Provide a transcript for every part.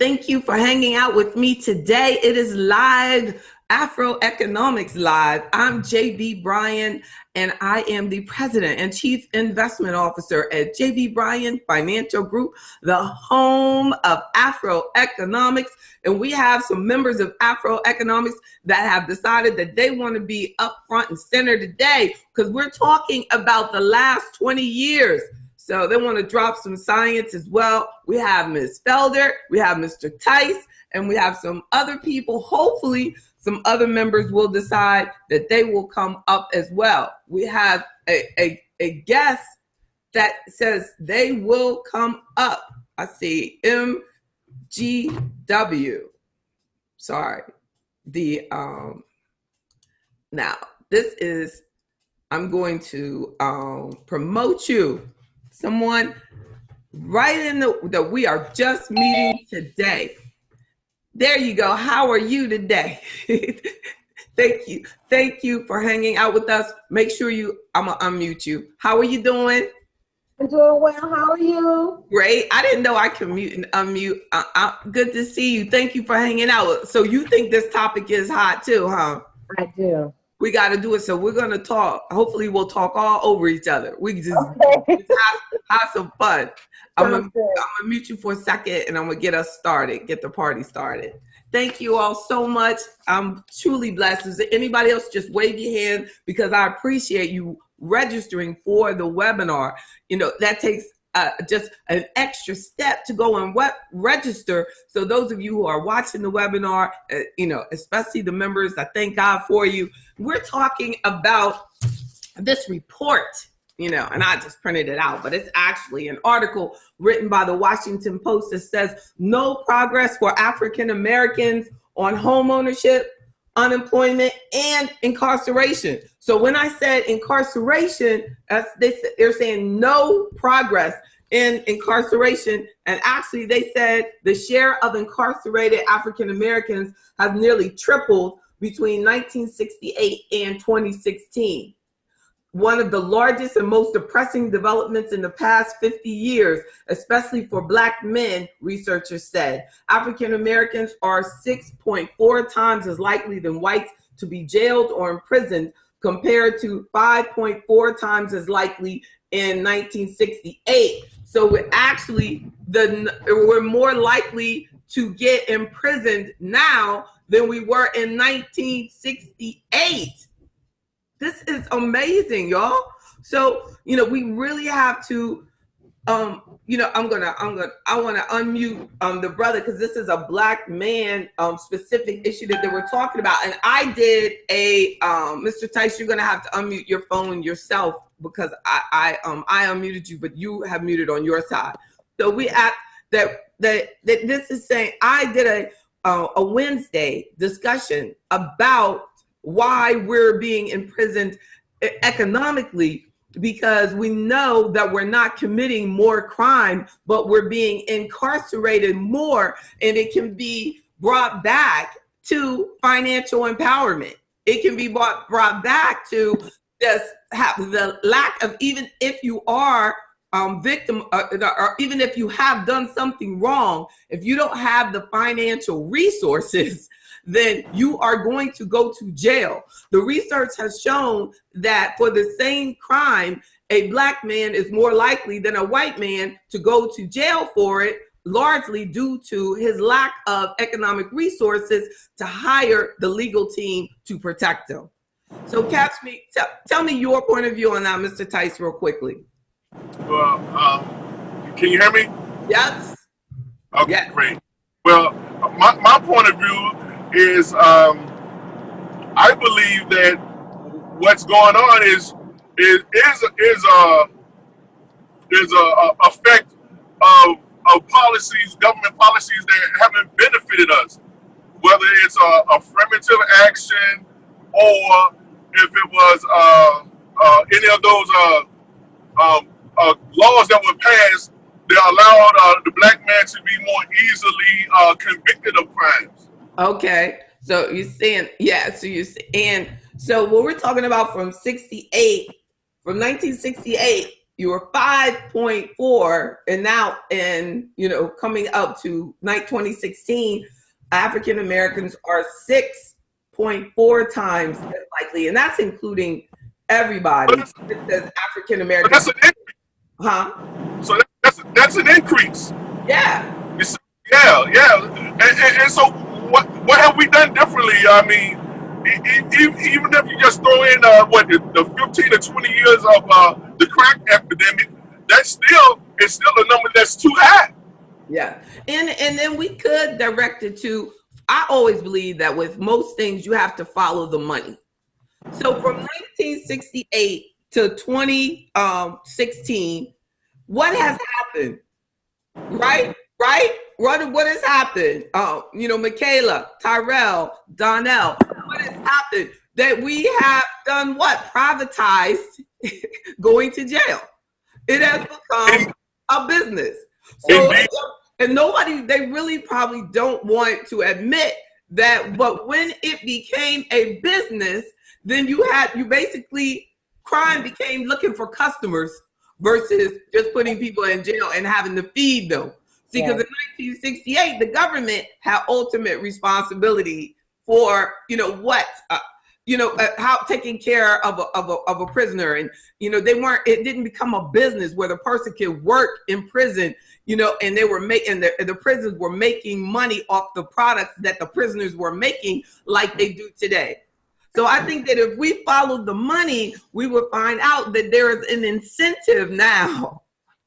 Thank you for hanging out with me today. It is live, AfroEconomics Live. I'm JB Bryan, and I am the President and Chief Investment Officer at JB Bryan Financial Group, the home of AfroEconomics. And we have some members of AfroEconomics that have decided that they want to be up front and center today because we're talking about the last 20 years. So they want to drop some science as well. We have Ms. Felder, we have Mr. Tice, and we have some other people. Hopefully, some other members will decide that they will come up as well. We have a guest that says they will come up. I see MGW. Sorry. Now, this is, I'm going to promote you. Someone right in that we are just meeting today. There you go. How are you today? Thank you. Thank you for hanging out with us. Make sure I'm gonna unmute you. How are you doing? I'm doing well. How are you? Great. I didn't know I could mute and unmute. Good to see you. Thank you for hanging out. So you think this topic is hot too, huh? I do. We got to do it. So we're going to talk. Hopefully we'll talk all over each other. We can just have some fun. I'm going to mute you for a second and I'm going to get us started, get the party started. Thank you all so much. I'm truly blessed. Is there anybody else? Just wave your hand because I appreciate you registering for the webinar. You know, that takes just an extra step to go and register. So those of you who are watching the webinar, you know, especially the members, I thank God for you. We're talking about this report, you know, and I just printed it out, but it's actually an article written by the Washington Post that says no progress for African Americans on home ownership, unemployment, and incarceration. So when I said incarceration, they're saying no progress in incarceration. And actually they said the share of incarcerated African Americans has nearly tripled between 1968 and 2016. One of the largest and most depressing developments in the past 50 years, especially for Black men, researchers said. African Americans are 6.4 times as likely than whites to be jailed or imprisoned, compared to 5.4 times as likely in 1968. So we're more likely to get imprisoned now than we were in 1968. This is amazing, y'all. So, you know, we really have to, you know, I want to unmute the brother because this is a Black man specific issue that they were talking about. And I did Mr. Tice, you're going to have to unmute your phone yourself because I unmuted you, but you have muted on your side. So we at that this is saying I did a Wednesday discussion about why we're being imprisoned economically, because we know that we're not committing more crime, but we're being incarcerated more, and it can be brought back to financial empowerment. It can be brought back to just have the lack of, even if you are victim or even if you have done something wrong, if you don't have the financial resources, then you are going to go to jail. The research has shown that for the same crime, a Black man is more likely than a white man to go to jail for it, largely due to his lack of economic resources to hire the legal team to protect him. So tell me your point of view on that, Mr. Tice, real quickly. Well, can you hear me? Yes. Okay, yes. Great. Well, my point of view is I believe that what's going on is a effect of policies, government policies that haven't benefited us, whether it's affirmative action or if it was any of those laws that were passed that allowed the Black man to be more easily convicted of crimes. Okay, so you're saying, yeah, so what we're talking about from 1968, you were 5.4, and now in, coming up to 2016, African Americans are 6.4 times as likely, and that's including everybody. It says African Americans. That's an increase. Huh? So that's an increase. Yeah. And so what have we done differently? I mean, even if you just throw in the 15 to 20 years of the crack epidemic, it's still a number that's too high. Yeah, and then we could direct it to. I always believe that with most things you have to follow the money. So from 1968 to 2016, what has happened? Right? What has happened? Michaela, Tyrell, Donnell, what has happened? That we have done what? Privatized going to jail. It has become a business. So, and they really probably don't want to admit that, but when it became a business, then crime became looking for customers versus just putting people in jail and having to feed them. See, because in 1968, the government had ultimate responsibility for, how taking care of a prisoner, and it didn't become a business where the person could work in prison, and they were making the prisons were making money off the products that the prisoners were making, like they do today. So I think that if we followed the money, we would find out that there is an incentive now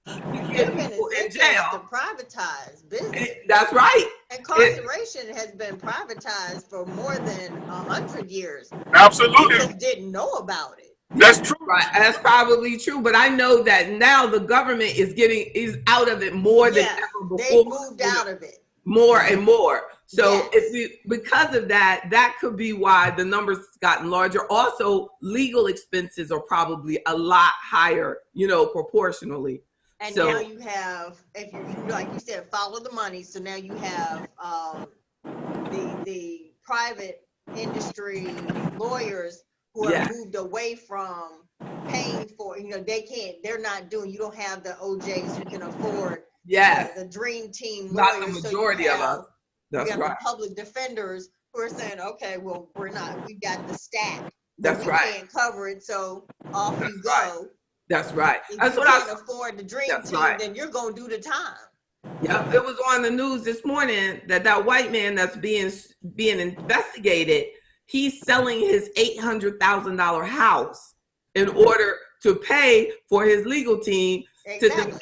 to get people in jail. To privatize business. That's right. Incarceration has been privatized for more than 100 years. Absolutely. People didn't know about it. That's true. Right. That's probably true. But I know that now the government is out of it more than ever before. They moved out of it. More and more. So because of that, that could be why the numbers gotten larger. Also, legal expenses are probably a lot higher, proportionally. And now you have, if you like you said, follow the money. So now you have the private industry lawyers who have moved away from paying for, they're not doing, you don't have the OJs who can afford the dream team lawyers. Not the majority of us. That's right. The public defenders who are saying, okay, well, we got the stack. That's right. We can't cover it, so off you go. That's right. If That's you what can't afford the dream team, then you're going to do the time. Yeah, it was on the news this morning that white man that's being investigated, he's selling his $800,000 house in order to pay for his legal team to defend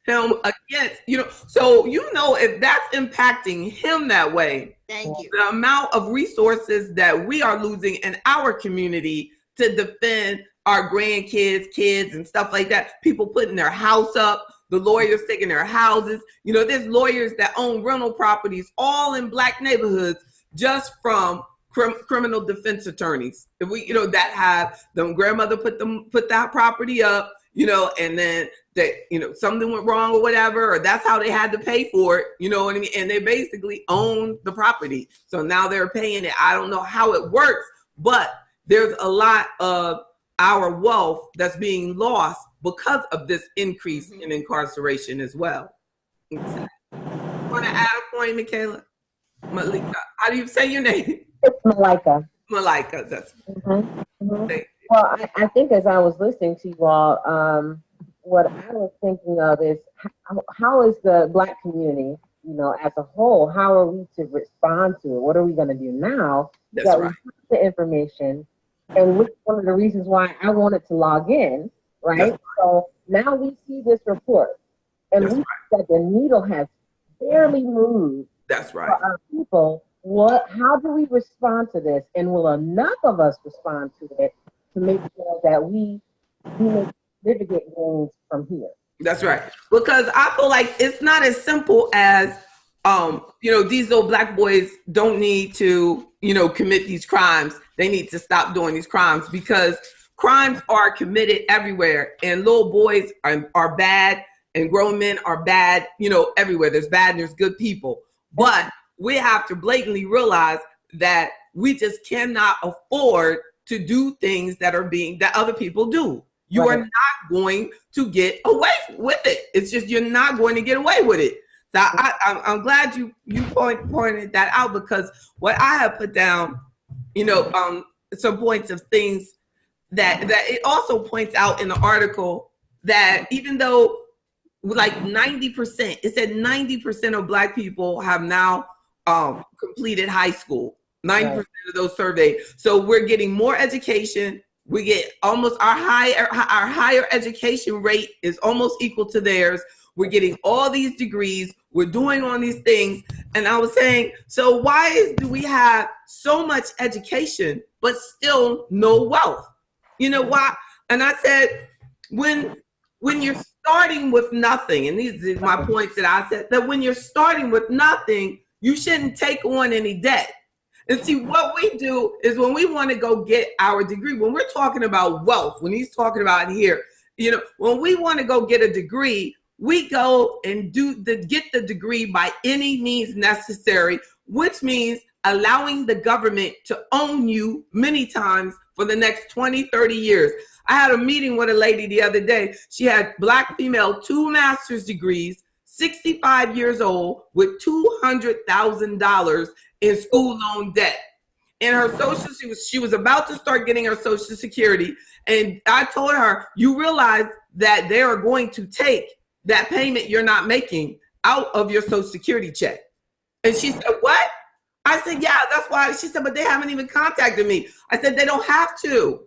him against, so if that's impacting him that way, thank you. The amount of resources that we are losing in our community to defend our grandkids, kids, and stuff like that. People putting their house up, the lawyers taking their houses. There's lawyers that own rental properties all in Black neighborhoods just from criminal defense attorneys. If we, that have them grandmother put that property up, and then something went wrong or whatever, or that's how they had to pay for it. You know what I mean? And they basically own the property. So now they're paying it. I don't know how it works, but there's a lot of our wealth that's being lost because of this increase in incarceration as well. Exactly. Want to add a point, Michaela? Malika. How do you say your name? It's Malika. Malika. That's Well, I think as I was listening to you all, what I was thinking of is how is the Black community, as a whole, how are we to respond to it? What are we going to do now that we have the information? And which one of the reasons why I wanted to log in, right? So now we see this report, and we see that the needle has barely moved. That's right. For our people, how do we respond to this? And will enough of us respond to it to make sure that we make significant gains from here? That's right. Because I feel like it's not as simple as, these little Black boys don't need to, commit these crimes. They need to stop doing these crimes, because crimes are committed everywhere, and little boys are bad, and grown men are bad, everywhere. There's bad and there's good people. But we have to blatantly realize that we just cannot afford to do things that other people do. You are not going to get away with it. It's just, you're not going to get away with it. So I'm glad you pointed that out, because what I have put down, some points of things that it also points out in the article, that even though like 90%, it said 90% of Black people have now completed high school. 90% of those surveyed. So we're getting more education. We get almost our higher education rate is almost equal to theirs. We're getting all these degrees. We're doing all these things. And I was saying, so why do we have so much education, but still no wealth? You know why? And I said, when you're starting with nothing, and these are my points that I said, that when you're starting with nothing, you shouldn't take on any debt. And see, what we do is when we want to go get our degree, when we're talking about wealth, when he's talking about here, when we want to go get a degree, we go and get the degree by any means necessary, which means allowing the government to own you many times for the next 20, 30 years. I had a meeting with a lady the other day. She had Black female, 2 master's degrees, 65 years old, with $200,000 in school loan debt. And her social, she was about to start getting her Social Security. And I told her, you realize that they are going to take that payment you're not making out of your Social Security check. And she said, what? I said, yeah, that's why. She said, but they haven't even contacted me. I said, they don't have to.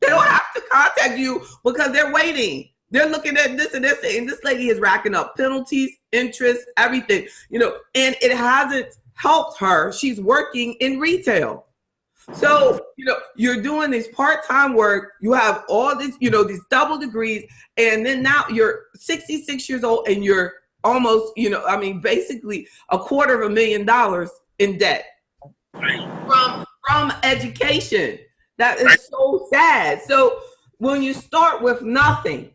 They don't have to contact you because they're waiting. They're looking at this and this, and this lady is racking up penalties, interest, everything, and it hasn't helped her. She's working in retail. So, you're doing this part-time work. You have all this, these double degrees, and then now you're 66 years old and you're almost, basically $250,000 in debt from education. That is so sad. So when you start with nothing,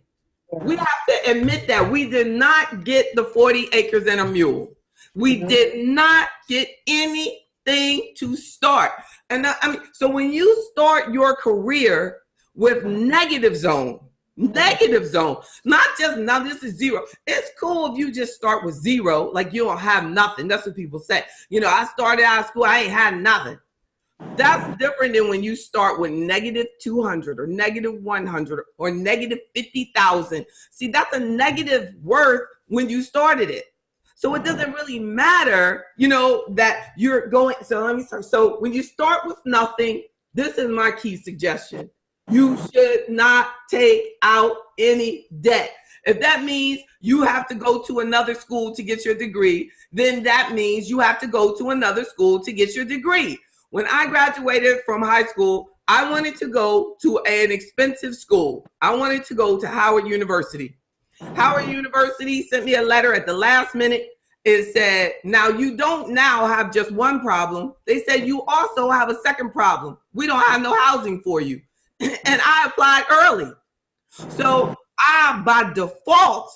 we have to admit that we did not get the 40 acres and a mule. We did not get anything to start. And so when you start your career with negative zone, not just, now this is zero. It's cool if you just start with zero, like you don't have nothing. That's what people say. I started out of school, I ain't had nothing. That's different than when you start with -200 or -100 or -50,000. See, that's a negative worth when you started it. So it doesn't really matter, that you're going. So let me start. So when you start with nothing, this is my key suggestion. You should not take out any debt. If that means you have to go to another school to get your degree, then that means you have to go to another school to get your degree. When I graduated from high school, I wanted to go to an expensive school. I wanted to go to Howard University. Howard University sent me a letter at the last minute. It said, now you don't now have just one problem. They said you also have a second problem. We don't have no housing for you. And I applied early. So I, by default,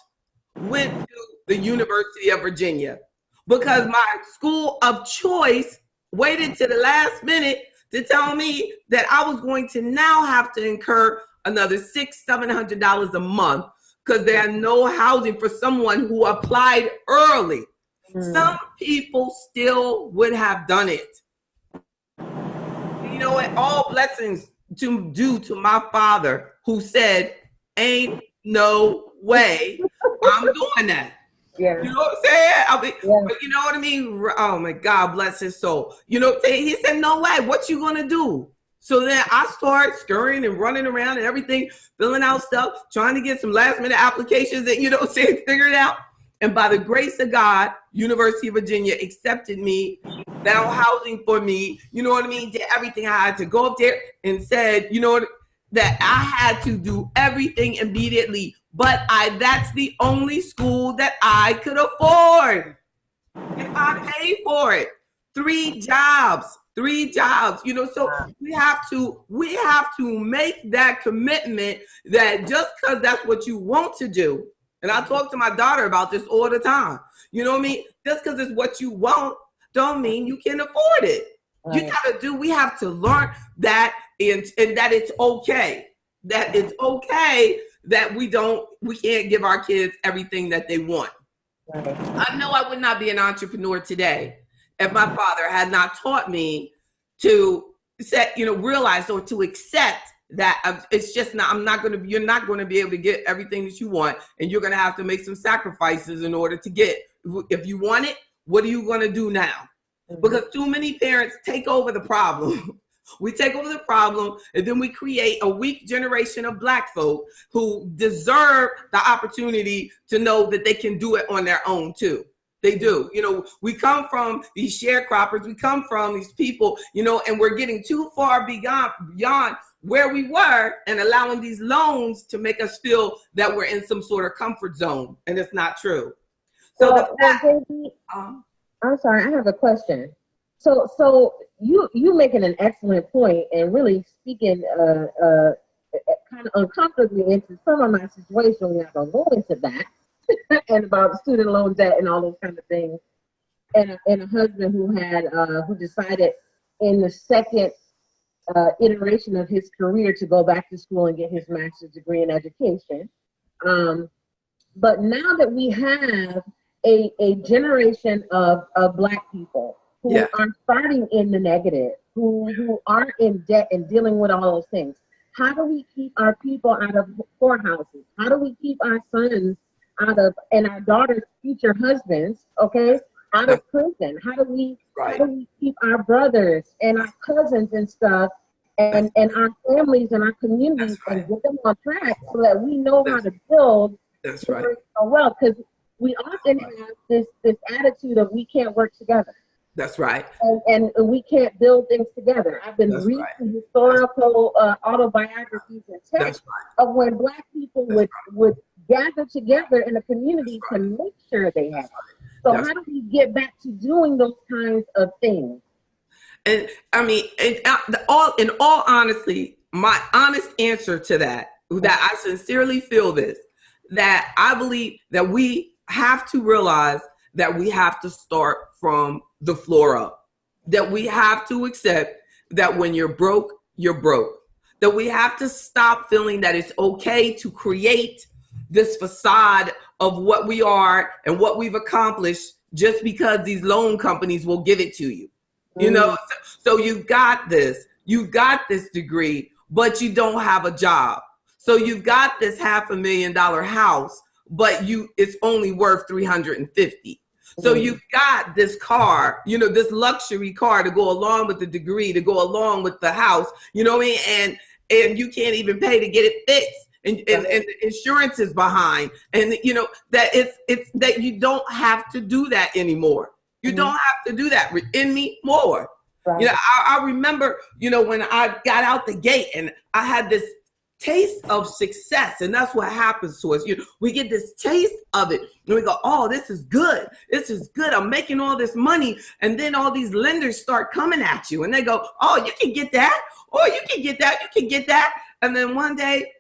went to the University of Virginia because my school of choice waited to the last minute to tell me that I was going to now have to incur another $600-700 a month because there are no housing for someone who applied early. Some people still would have done it. You know what? All blessings due to my father, who said, ain't no way I'm doing that. Yeah. You know what I'm saying? But you know what I mean? Oh my God, bless his soul. He said, no way, what you gonna do? So then I start scurrying and running around and everything, filling out stuff, trying to get some last minute applications and, figure it out. And by the grace of God, University of Virginia accepted me, found housing for me, did everything. I had to go up there and said, that I had to do everything immediately. But that's the only school that I could afford. And I paid for it. 3 jobs, so we have to make that commitment that just because that's what you want to do. And I talk to my daughter about this all the time. You know what I mean? Just because it's what you want, don't mean you can afford it. Right. We have to learn that and that it's okay. that it's okay that we can't give our kids everything that they want. Right. I know I would not be an entrepreneur today if my father had not taught me to realize or to accept that it's just not, you're not going to be able to get everything that you want, and you're going to have to make some sacrifices in order to get, if you want it, what are you going to do now? Mm-hmm. Because too many parents take over the problem. We take over the problem, and then we create a weak generation of Black folk who deserve the opportunity to know that they can do it on their own too. They do. We come from these sharecroppers. We come from these people, and we're getting too far beyond where we were and allowing these loans to make us feel that we're in some sort of comfort zone, and it's not true. So I'm sorry, I have a question. So you making an excellent point and really speaking kind of uncomfortably into some of my situation. We're not gonna go into that and about student loan debt and all those kind of things. And a husband who decided in the second iteration of his career to go back to school and get his master's degree in education. But now that we have a generation of Black people who are starting in the negative, who are in debt and dealing with all those things, how do we keep our people out of poorhouses? How do we keep our sons out of, and our daughters' future husbands, out of prison? How do we keep our brothers and our cousins and stuff and our families and our communities and get them on track so that we know how to build well? Because we often have this attitude of we can't work together. That's right. And we can't build things together. I've been reading historical autobiographies and texts of when Black people would gather together in a community to make sure they have it. So how do we get back to doing those kinds of things? And I mean, in all honesty, my honest answer to that I sincerely feel this, that I believe that we have to realize that we have to start from the floor up, that we have to accept that when you're broke, that we have to stop feeling that it's okay to create this facade of what we are and what we've accomplished just because these loan companies will give it to you. So you've got this degree, but you don't have a job. So you've got this $500,000 house, but it's only worth $350,000. So you've got this car, this luxury car to go along with the degree, to go along with the house, and you can't even pay to get it fixed. And the insurance is behind, and that it's that you don't have to do that anymore. You don't have to do that anymore. Right. I remember, when I got out the gate and I had this taste of success, and that's what happens to us. We get this taste of it, and we go, "Oh, this is good. This is good. I'm making all this money." And then all these lenders start coming at you, and they go, "Oh, you can get that. Oh, you can get that. You can get that." And then one day,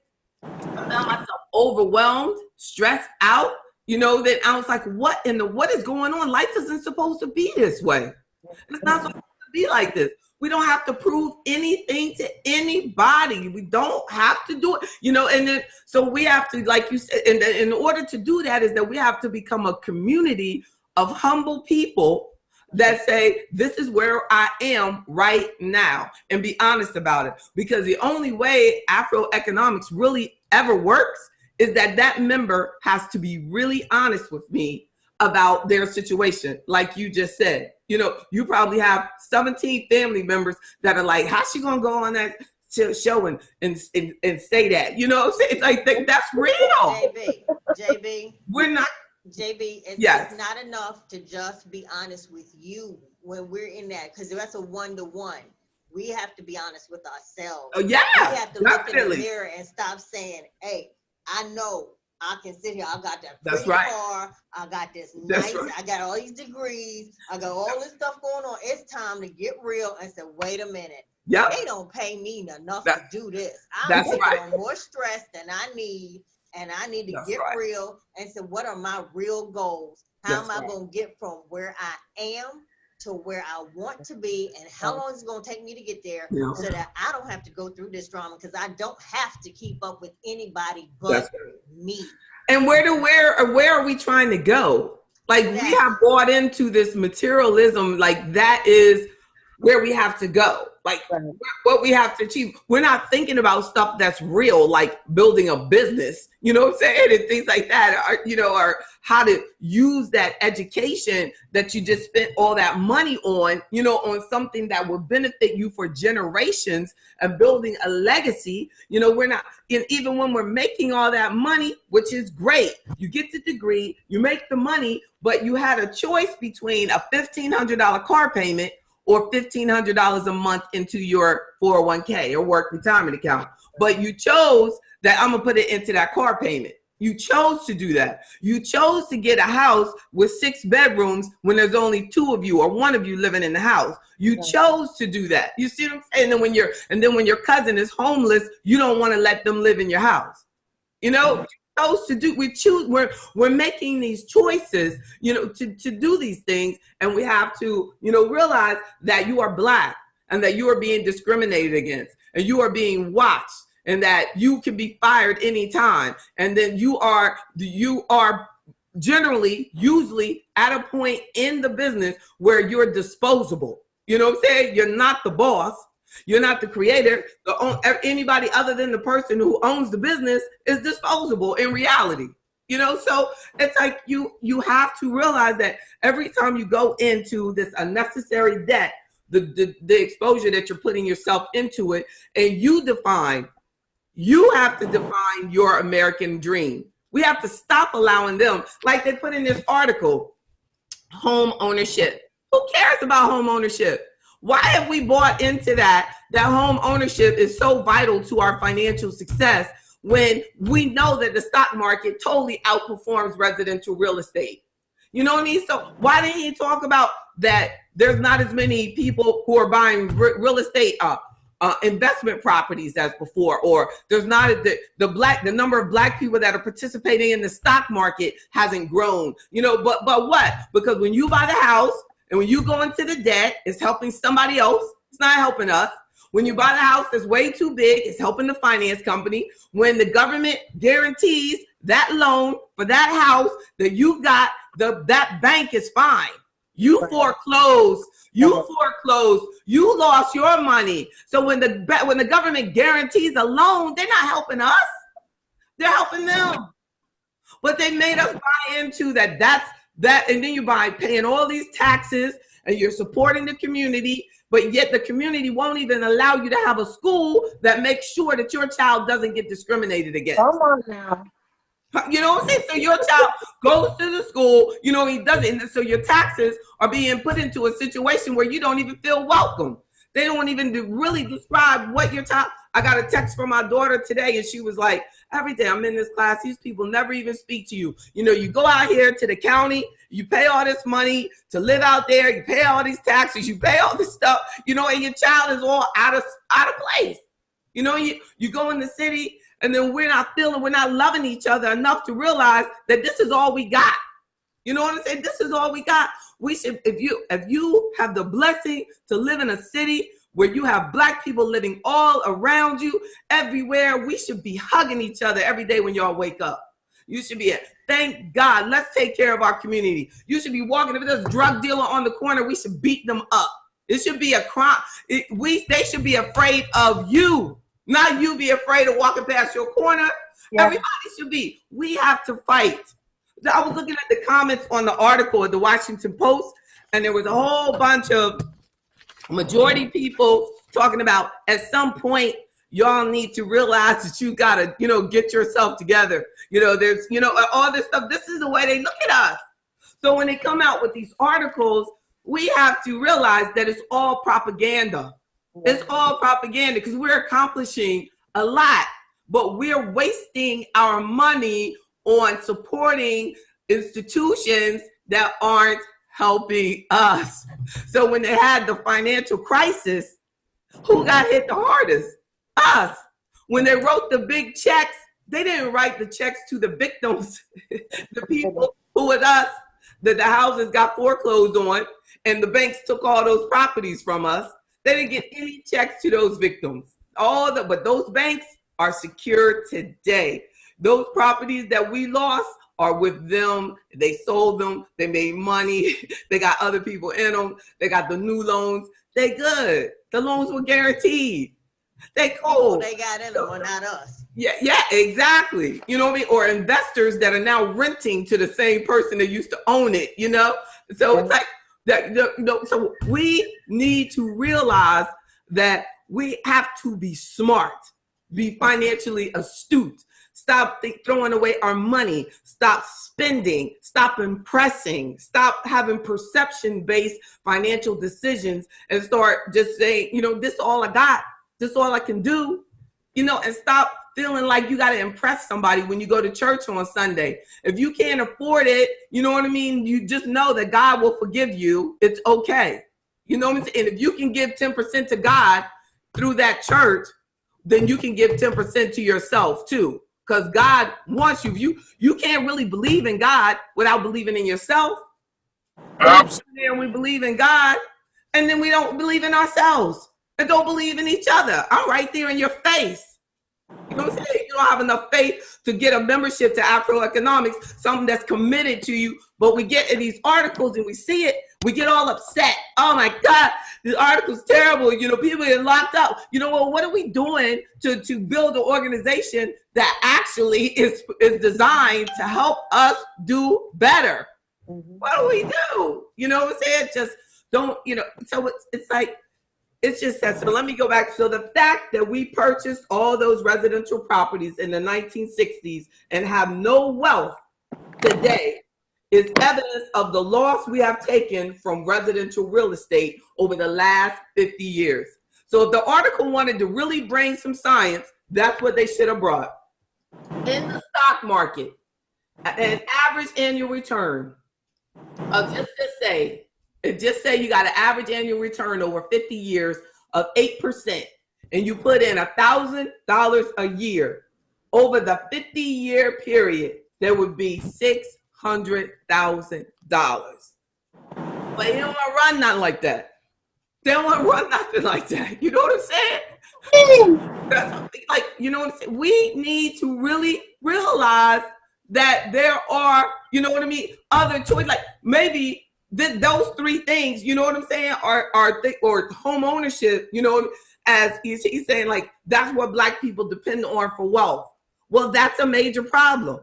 I found myself overwhelmed, stressed out. That I was like, what is going on? Life isn't supposed to be this way. It's not supposed to be like this. We don't have to prove anything to anybody. We don't have to do it, and then, so we have to, like you said, and in order to do that is that we have to become a community of humble people that say, this is where I am right now, and be honest about it. Because the only way AfroEconomics really ever works is that member has to be really honest with me about their situation. Like you just said, you probably have 17 family members that are like, how's she gonna go on that show and say that? It's like, that's real. JB, we're not. JB, it's not enough to just be honest with you when we're in that, because that's a one-to-one. We have to be honest with ourselves. Oh yeah, we have to look in the mirror and stop saying, "Hey, I know I can sit here. I got that pretty car. I got this nice. I got all these degrees. I got all this stuff going on. It's time to get real and say, wait a minute. They don't pay me enough to do this. I'm taking on more stress than I need, and I need to get real and say, what are my real goals? How am I going to get from where I am to where I want to be and how long is it going to take me to get there so that I don't have to go through this drama, because I don't have to keep up with anybody but me. And where are we trying to go? Like, we have bought into this materialism, like that is where we have to go, like what we have to achieve. We're not thinking about stuff that's real, like building a business, you know what I'm saying, and things like that, or how to use that education that you just spent all that money on, on something that will benefit you for generations and building a legacy. We're not, and even when we're making all that money, which is great, you get the degree, you make the money, but you had a choice between a $1,500 car payment or $1,500 a month into your 401k or work retirement account. But you chose that I'm gonna put it into that car payment. You chose to do that. You chose to get a house with 6 bedrooms when there's only 2 of you or 1 of you living in the house. You chose to do that. You see what I'm saying? And then when your cousin is homeless, you don't want to let them live in your house. We're making these choices, to do these things, and we have to, realize that you are Black and that you are being discriminated against and you are being watched and that you can be fired anytime. And then you are usually at a point in the business where you're disposable. You know what I'm saying? You're not the boss. You're not the creator. Anybody other than the person who owns the business is disposable in reality. So it's like you have to realize that every time you go into this unnecessary debt, the exposure that you're putting yourself into it, and you have to define your American dream. We have to stop allowing them, like they put in this article, home ownership. Who cares about home ownership? Why have we bought into that home ownership is so vital to our financial success when we know that the stock market totally outperforms residential real estate? You know what I mean? So why didn't he talk about that there's not as many people who are buying real estate investment properties as before, or there's not the number of Black people that are participating in the stock market hasn't grown, but what? Because when you buy the house, and when you go into the debt, it's helping somebody else. It's not helping us. When you buy the house that's way too big, it's helping the finance company. When the government guarantees that loan for that house that you got, that bank is fine. You foreclosed. You lost your money. So when the government guarantees a loan, they're not helping us. They're helping them. But they made us buy into that. And then you paying all these taxes and you're supporting the community, but yet the community won't even allow you to have a school that makes sure that your child doesn't get discriminated against. Come on now. You know what I'm saying? So your child goes to the school, he doesn't. So your taxes are being put into a situation where you don't even feel welcome. They don't even really describe what your child. I got a text from my daughter today, and she was like, every day I'm in this class, these people never even speak to you. You go out here to the county, you pay all this money to live out there, you pay all these taxes, you pay all this stuff, and your child is all out of place. You go in the city, and then we're not loving each other enough to realize that this is all we got. You know what I'm saying? This is all we got. We should, if you have the blessing to live in a city where you have Black people living all around you, everywhere, we should be hugging each other every day when y'all wake up. You should be, thank God, let's take care of our community. You should be walking, if there's a drug dealer on the corner, we should beat them up. It should be a crime. They should be afraid of you, not you be afraid of walking past your corner. Yeah. Everybody should be. We have to fight. I was looking at the comments on the article at the Washington Post, and there was a whole bunch of majority people talking about at some point y'all need to realize that you gotta get yourself together. There's all this stuff. This is the way they look at us. So when they come out with these articles, we have to realize that it's all propaganda. It's all propaganda because we're accomplishing a lot, but we're wasting our money on supporting institutions that aren't helping us. So when they had the financial crisis, who got hit the hardest? Us. When they wrote the big checks, they didn't write the checks to the victims, the people who with us. that the houses got foreclosed on and the banks took all those properties from us. They didn't get any checks to those victims. But those banks are secure today. Those properties that we lost are with them. They sold them. They made money. They got other people in them. They got the new loans. They good. The loans were guaranteed. They cool. They got in them, or not us. Yeah, exactly. You know what I mean? Or investors that are now renting to the same person that used to own it, you know? So it's like that. So we need to realize that we have to be smart, be financially astute. Stop throwing away our money. Stop spending. Stop impressing. Stop having perception-based financial decisions and start just saying, you know, this is all I got. This is all I can do. You know, and stop feeling like you got to impress somebody when you go to church on Sunday. If you can't afford it, you know what I mean? You just know that God will forgive you. It's okay. You know what I'm saying? And if you can give 10% to God through that church, then you can give 10% to yourself too. Because God wants you. You can't really believe in God without believing in yourself. And we believe in God, and then we don't believe in ourselves and don't believe in each other. I'm right there in your face. You know what I'm saying? You don't have enough faith to get a membership to AfroEconomics, something that's committed to you. But we get in these articles and we see it. We get all upset. Oh my God, this article's terrible. You know, people get locked up. You know, well, what are we doing to build an organization that actually is designed to help us do better? What do we do? You know what I'm saying? Just don't, you know, so it's like, it's just that. So let me go back. So the fact that we purchased all those residential properties in the 1960s and have no wealth today is evidence of the loss we have taken from residential real estate over the last 50 years. So if the article wanted to really bring some science, that's what they should have brought. In the stock market, an average annual return of just say you got an average annual return over 50 years of 8%, and you put in $1,000 a year over the 50-year period, there would be $600,000. But they don't want to run nothing like that. They don't want to run nothing like that. You know what I'm saying? That's like, you know what I'm saying? We need to really realize that there are, you know what I mean, other choices. Like maybe those three things, you know what I'm saying, or home ownership, you know, as he's saying, like, that's what Black people depend on for wealth. Well, that's a major problem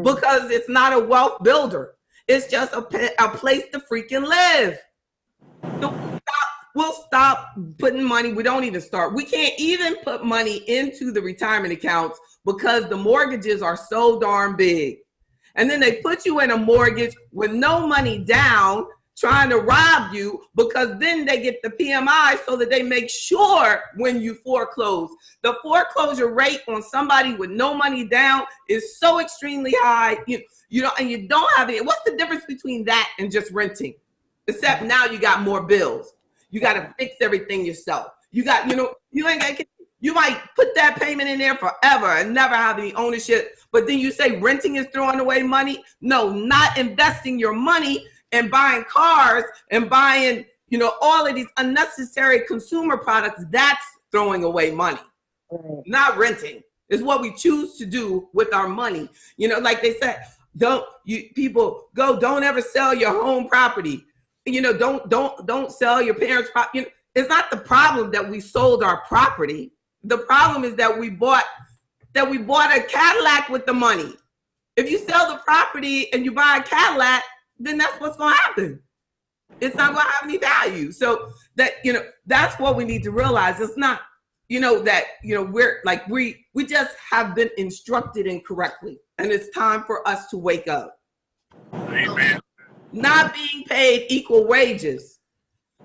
because it's not a wealth builder. It's just a place to freaking live. So we'll stop putting money. We don't even start. We can't even put money into the retirement accounts because the mortgages are so darn big. And then they put you in a mortgage with no money down, trying to rob you, because then they get the PMI so that they make sure when you foreclose. The foreclosure rate on somebody with no money down is so extremely high, you know, and you don't have it. What's the difference between that and just renting? Except now you got more bills. You got to fix everything yourself. You got, you know, you might put that payment in there forever and never have any ownership. But then you say renting is throwing away money. No, not investing your money and buying cars and buying, you know, all of these unnecessary consumer products. That's throwing away money. Not renting. It's what we choose to do with our money. You know, like they said, don't ever sell your home property. You know, don't sell your parents' property. You know, it's not the problem that we sold our property. The problem is that we bought a Cadillac with the money. If you sell the property and you buy a Cadillac, then that's what's going to happen. It's not going to have any value. So that, you know, that's what we need to realize. It's not, you know, that, you know, we're like, we just have been instructed incorrectly, and it's time for us to wake up. Amen. Not being paid equal wages.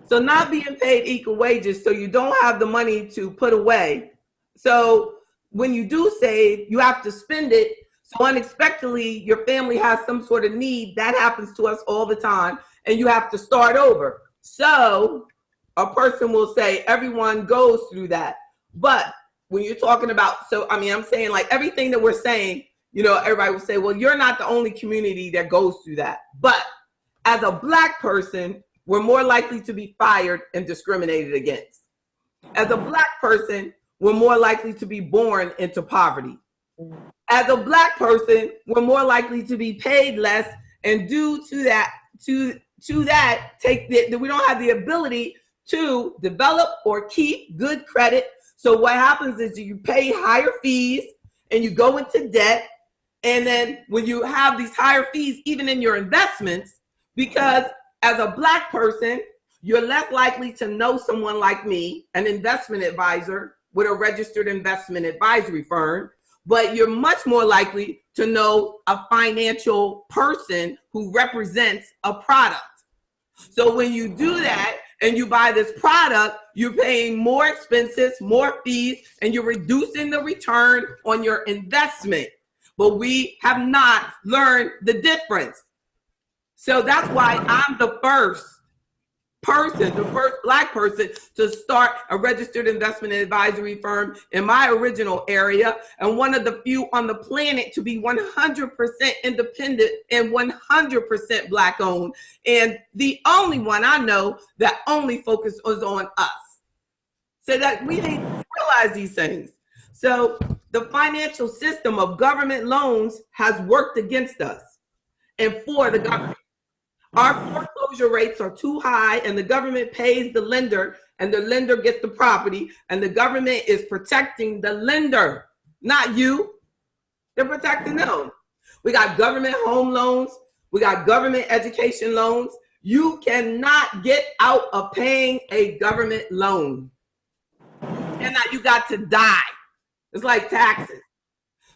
So not being paid equal wages, so you don't have the money to put away. So when you do save, you have to spend it. So unexpectedly, your family has some sort of need. That happens to us all the time, and you have to start over. So a person will say everyone goes through that. But when you're talking about, so I mean, I'm saying like everything that we're saying, you know, everybody will say, well, you're not the only community that goes through that. But as a Black person, we're more likely to be fired and discriminated against. As a Black person, we're more likely to be born into poverty. As a Black person, we're more likely to be paid less, and due to that, we don't have the ability to develop or keep good credit. So what happens is you pay higher fees and you go into debt. And then when you have these higher fees, even in your investments, because as a Black person, you're less likely to know someone like me, an investment advisor with a registered investment advisory firm, but you're much more likely to know a financial person who represents a product. So when you do that and you buy this product, you're paying more expenses, more fees, and you're reducing the return on your investment. But we have not learned the difference. So that's why I'm the first Black person to start a registered investment advisory firm in my original area, and one of the few on the planet to be 100% independent and 100% Black owned, and the only one I know that only focuses on us. So that we need to realize these things. So the financial system of government loans has worked against us and for the government. Our foreclosure rates are too high, and the government pays the lender, and the lender gets the property, and the government is protecting the lender, not you. They're protecting them. We got government home loans. We got government education loans. You cannot get out of paying a government loan. And now you got to die. It's like taxes.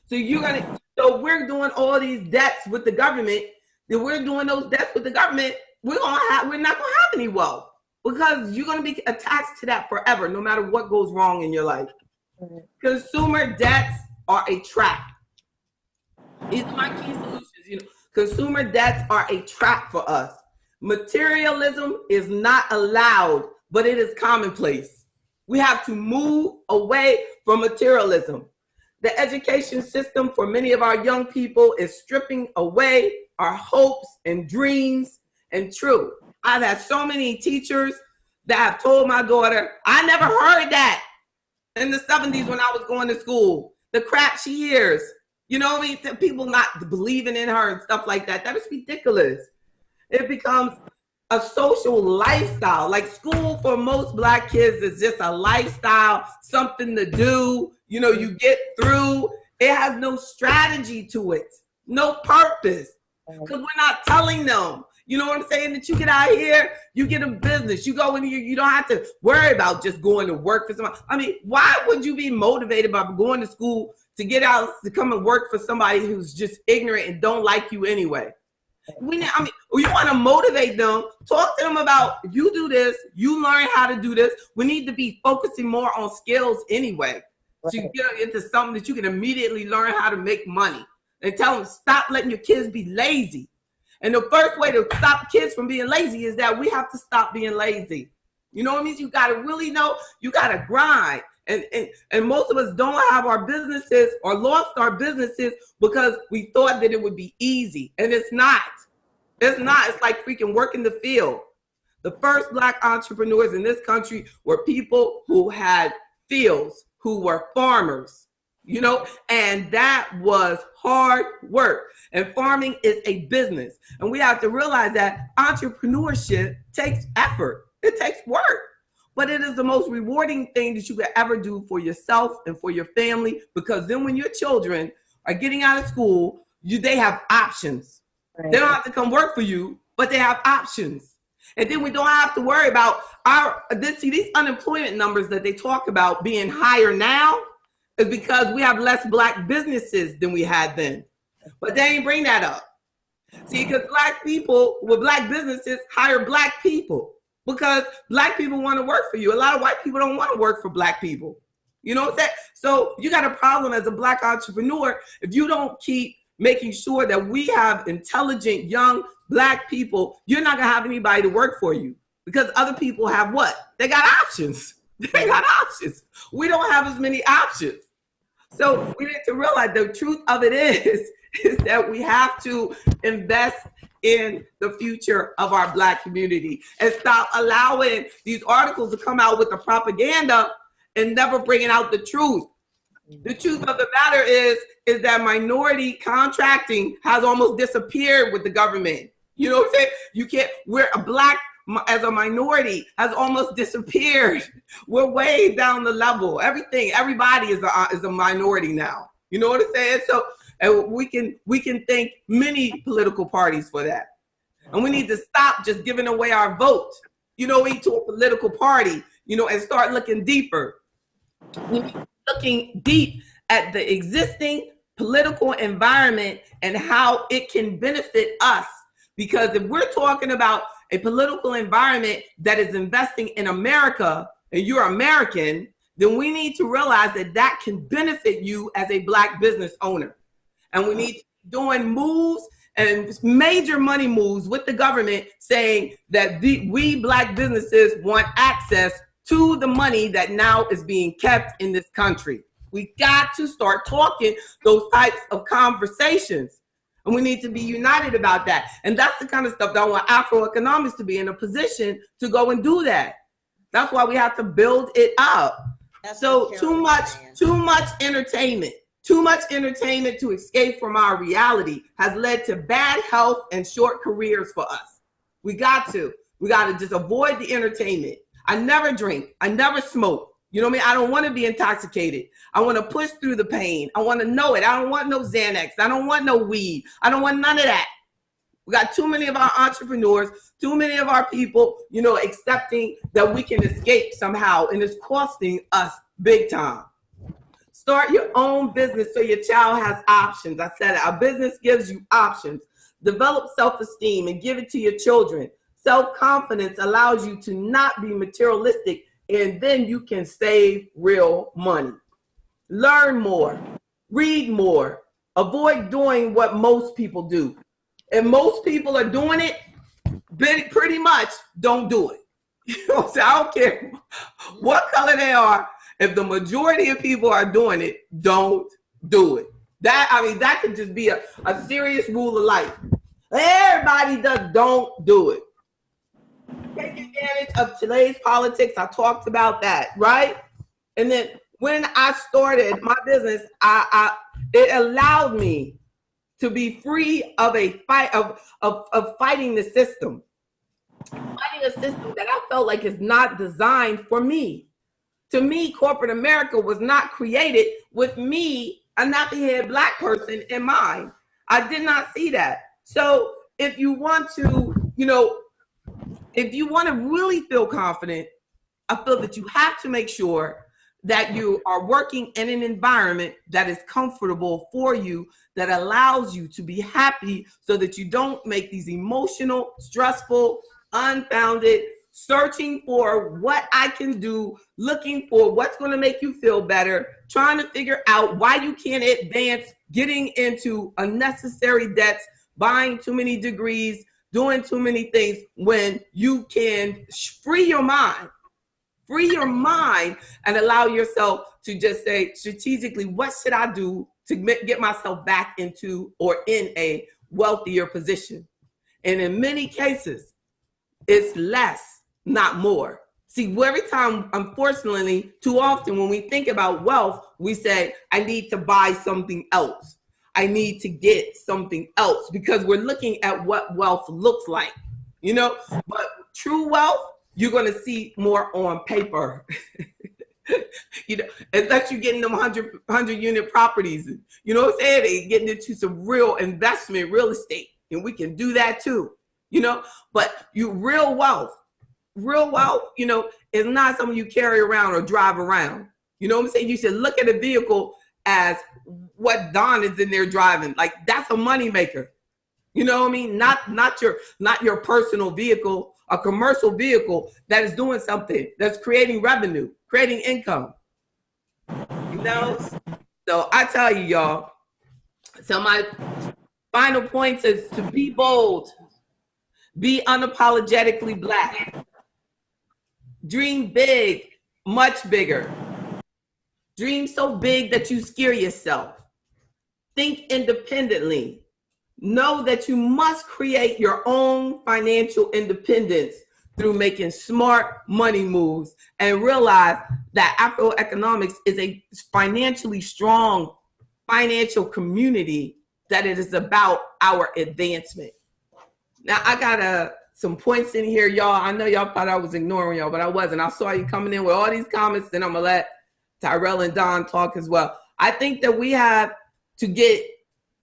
So we're doing all these debts with the government. If we're doing those debts with the government, we're not gonna have any wealth, because you're gonna be attached to that forever, no matter what goes wrong in your life. Consumer debts are a trap. These are my key solutions. Consumer debts are a trap for us. Materialism is not allowed, but it is commonplace. We have to move away from materialism. The education system for many of our young people is stripping away our hopes and dreams and truth. I've had so many teachers that have told my daughter, I never heard that in the 70s when I was going to school. The crap she hears, people not believing in her and stuff like that. That is ridiculous. It becomes a social lifestyle. Like, school for most Black kids is just a lifestyle, something to do. You get through. It has no strategy to it, no purpose, because we're not telling them. You know what I'm saying? That you get out here, you get a business, you go in here, you don't have to worry about just going to work for somebody. I mean, why would you be motivated by going to school to get out to come and work for somebody who's just ignorant and don't like you anyway? You want to motivate them, talk to them about, you do this, you learn how to do this. We need to be focusing more on skills anyway. So you get into something that you can immediately learn how to make money, and tell them, stop letting your kids be lazy. And the first way to stop kids from being lazy is that we have to stop being lazy. You know what I mean? You got to really know, you got to grind. And most of us don't have our businesses or lost our businesses because we thought that it would be easy. And it's not. It's not. It's like freaking working the field. The first Black entrepreneurs in this country were people who had fields, who were farmers, and that was hard work. And farming is a business. And we have to realize that entrepreneurship takes effort. It takes work. But it is the most rewarding thing that you could ever do for yourself and for your family, because then when your children are getting out of school, they have options. Right. They don't have to come work for you, but they have options. And then we don't have to worry about these unemployment numbers that they talk about being higher now is because we have less Black businesses than we had then. But they ain't bring that up. See, because Black people with Black businesses hire Black people, because Black people want to work for you. A lot of white people don't want to work for Black people. You know what I'm saying? So you got a problem as a Black entrepreneur if you don't keep making sure that we have intelligent, young Black people. You're not going to have anybody to work for you, because other people have what? They got options. They got options. We don't have as many options. So we need to realize the truth of it is that we have to invest in the future of our Black community, and stop allowing these articles to come out with the propaganda and never bringing out the truth. The truth of the matter is that minority contracting has almost disappeared with the government. You know what I'm saying? You can't, we're a Black as a minority has almost disappeared. We're way down the level. Everybody is a minority now. You know what I'm saying? So and we can thank many political parties for that. And we need to stop just giving away our vote, to a political party, and start looking deeper. We need to be looking deep at the existing political environment and how it can benefit us. Because if we're talking about a political environment that is investing in America and you're American, then we need to realize that that can benefit you as a Black business owner. And we need to be doing moves and major money moves with the government saying that we Black businesses want access to the money that now is being kept in this country. We got to start talking those types of conversations. And we need to be united about that. And that's the kind of stuff that I want AfroEconomics to be in a position to go and do that. That's why we have to build it up. So too much entertainment. Too much entertainment to escape from our reality has led to bad health and short careers for us. We got to just avoid the entertainment. I never drink. I never smoke. You know what I mean? I don't want to be intoxicated. I want to push through the pain. I want to know it. I don't want no Xanax. I don't want no weed. I don't want none of that. We got too many of our entrepreneurs, too many of our people, accepting that we can escape somehow, and it's costing us big time. Start your own business so your child has options. I said it. Our business gives you options. Develop self-esteem and give it to your children. Self-confidence allows you to not be materialistic, and then you can save real money. Learn more. Read more. Avoid doing what most people do. And most people are doing it, pretty much don't do it. You know what I'm saying? I don't care what color they are. If the majority of people are doing it, don't do it. That could just be a serious rule of life. Everybody don't do it. Take advantage of today's politics. I talked about that, right? And then when I started my business, it allowed me to be free of a fight of fighting the system. Fighting a system that I felt like is not designed for me. To me, corporate America was not created with me, a nappy-head Black person in mind. I did not see that. So if you want to, if you want to really feel confident, I feel that you have to make sure that you are working in an environment that is comfortable for you, that allows you to be happy so that you don't make these emotional, stressful, unfounded, searching for what I can do, looking for what's going to make you feel better, trying to figure out why you can't advance, getting into unnecessary debts, buying too many degrees, doing too many things, when you can free your mind and allow yourself to just say strategically, what should I do to get myself back into or in a wealthier position? And in many cases, it's less, not more. See, every time, unfortunately, too often when we think about wealth, we say, I need to buy something else. I need to get something else, because we're looking at what wealth looks like, but true wealth, you're going to see more on paper. Unless you're getting them 100 unit properties, you know what I'm saying? They're getting into some real investment, real estate, and we can do that too, but real wealth, is not something you carry around or drive around. You know what I'm saying? You should look at a vehicle as what Don is in there driving. Like, that's a moneymaker. You know what I mean? Not your personal vehicle, a commercial vehicle that is doing something, that's creating revenue, creating income. So I tell you, y'all. So my final point is to be bold, be unapologetically Black. Dream big, much bigger. Dream so big that you scare yourself. Think independently. Know that you must create your own financial independence through making smart money moves, and realize that AfroEconomics is a financially strong financial community, that it is about our advancement. Now, I got some points in here, y'all. I know y'all thought I was ignoring y'all, but I wasn't. I saw you coming in with all these comments, then I'm going to let Tyrell and Don talk as well. I think that we have to get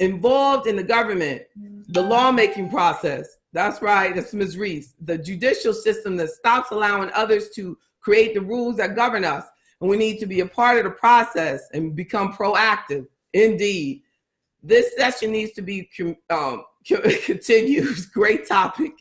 involved in the government, the lawmaking process. That's right. That's Ms. Reese. The judicial system that stops allowing others to create the rules that govern us. And we need to be a part of the process and become proactive. Indeed. This session needs to be continued. Great topic.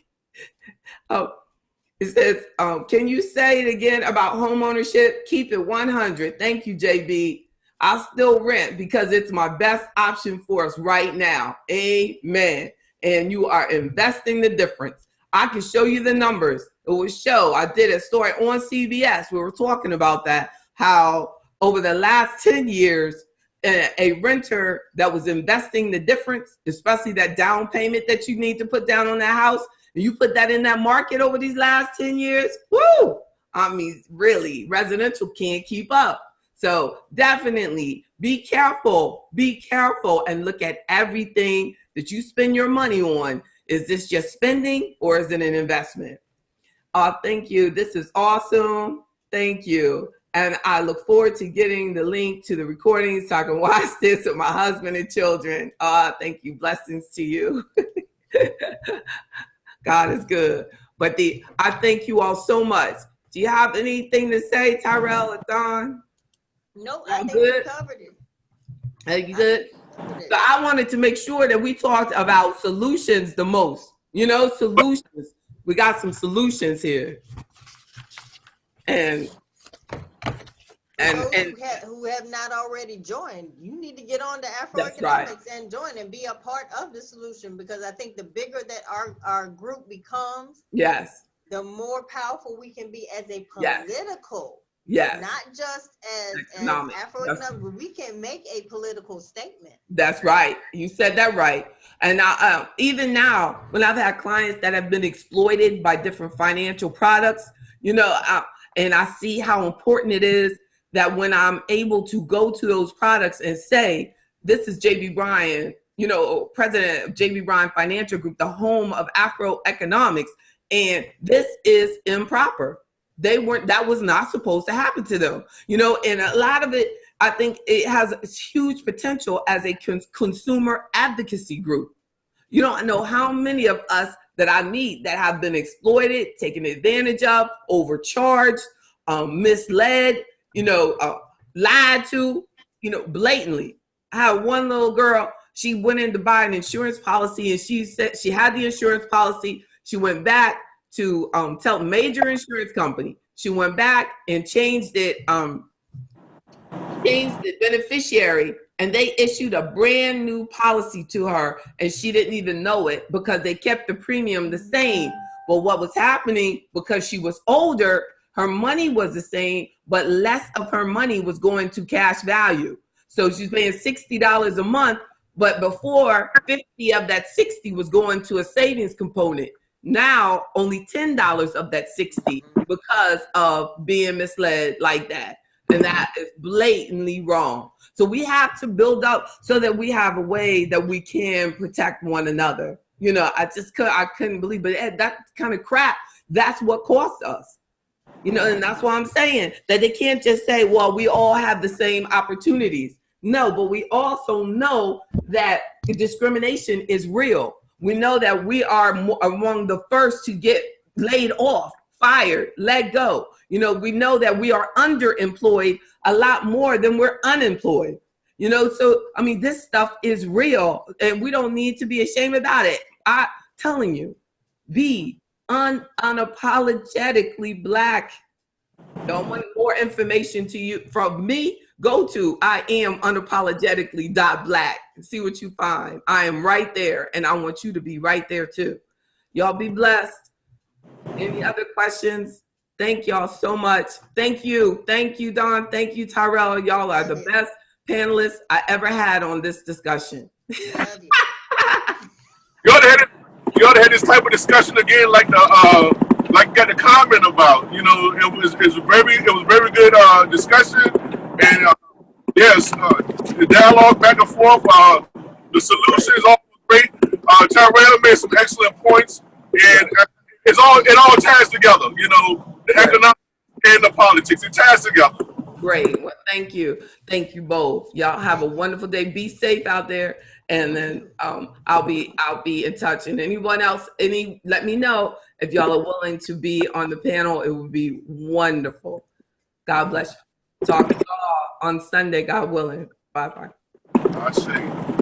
It says, can you say it again about home ownership? Keep it 100. Thank you, JB. I'll still rent because it's my best option for us right now. Amen. And you are investing the difference. I can show you the numbers. It will show. I did a story on CBS. We were talking about that, how over the last 10 years, a renter that was investing the difference, especially that down payment that you need to put down on that house, and you put that in that market over these last 10 years, woo! I mean, really, residential can't keep up. So definitely be careful, and look at everything that you spend your money on. Is this just spending or is it an investment? Thank you. This is awesome. Thank you. And I look forward to getting the link to the recordings so I can watch this with my husband and children. Thank you. Blessings to you. God is good. But I thank you all so much. Do you have anything to say, Tyrell or Don? No, I think you covered it. Are you good? So I wanted to make sure that we talked about solutions the most. You know, solutions. We got some solutions here. And who have not already joined, you need to get on to AfroEconomics and join and be a part of the solution, because I think the bigger that our group becomes, yes, the more powerful we can be as a political, not just as AfroEconomics, but we can make a political statement. That's right. You said that right. And even now, when I've had clients that have been exploited by different financial products, you know, and I see how important it is that when I'm able to go to those products and say, this is JB Bryan, you know, president of JB Bryan Financial Group, the home of AfroEconomics, and this is improper. That was not supposed to happen to them, you know, and a lot of it, I think it has huge potential as a consumer advocacy group. You don't know how many of us that I meet that have been exploited, taken advantage of, overcharged, misled, you know, lied to, you know, blatantly. I had one little girl, she went in to buy an insurance policy, and she said she had the insurance policy. She went back to tell a major insurance company. She went back and changed the beneficiary, and they issued a brand new policy to her, and she didn't even know it because they kept the premium the same. But what was happening, because she was older, her money was the same, but less of her money was going to cash value. So she's paying $60 a month, but before 50 of that 60 was going to a savings component. Now only $10 of that 60 because of being misled like that. And that is blatantly wrong. So we have to build up so that we have a way that we can protect one another. You know, I couldn't believe it. That kind of crap, that's what costs us. You know, and that's why I'm saying that they can't just say, well, we all have the same opportunities. No, but we also know that the discrimination is real. We know that we are among the first to get laid off, fired, let go. You know, we know that we are underemployed a lot more than we're unemployed. You know, so, I mean, this stuff is real, and we don't need to be ashamed about it. I'm telling you, be unapologetically Black. Don't want more information to you from me? Go to IamUnapologetically.black and see what you find. I am right there, and I want you to be right there too. Y'all be blessed. Any other questions? Thank y'all so much. Thank you. Thank you, Don. Thank you, Tyrell. Y'all are the best panelists I ever had on this discussion. Love you. You ought to have this type of discussion again, like like you got the comment about. You know, it was very good discussion, and yes, the dialogue back and forth. The solutions all great. Tyrell made some excellent points, and it all ties together. You know, the economic and the politics, it ties together. Great. Well, thank you both. Y'all have a wonderful day. Be safe out there, and then I'll be in touch. And anyone else, let me know if y'all are willing to be on the panel. It would be wonderful. God bless you. Talk to y'all on Sunday, God willing. Bye bye. I see.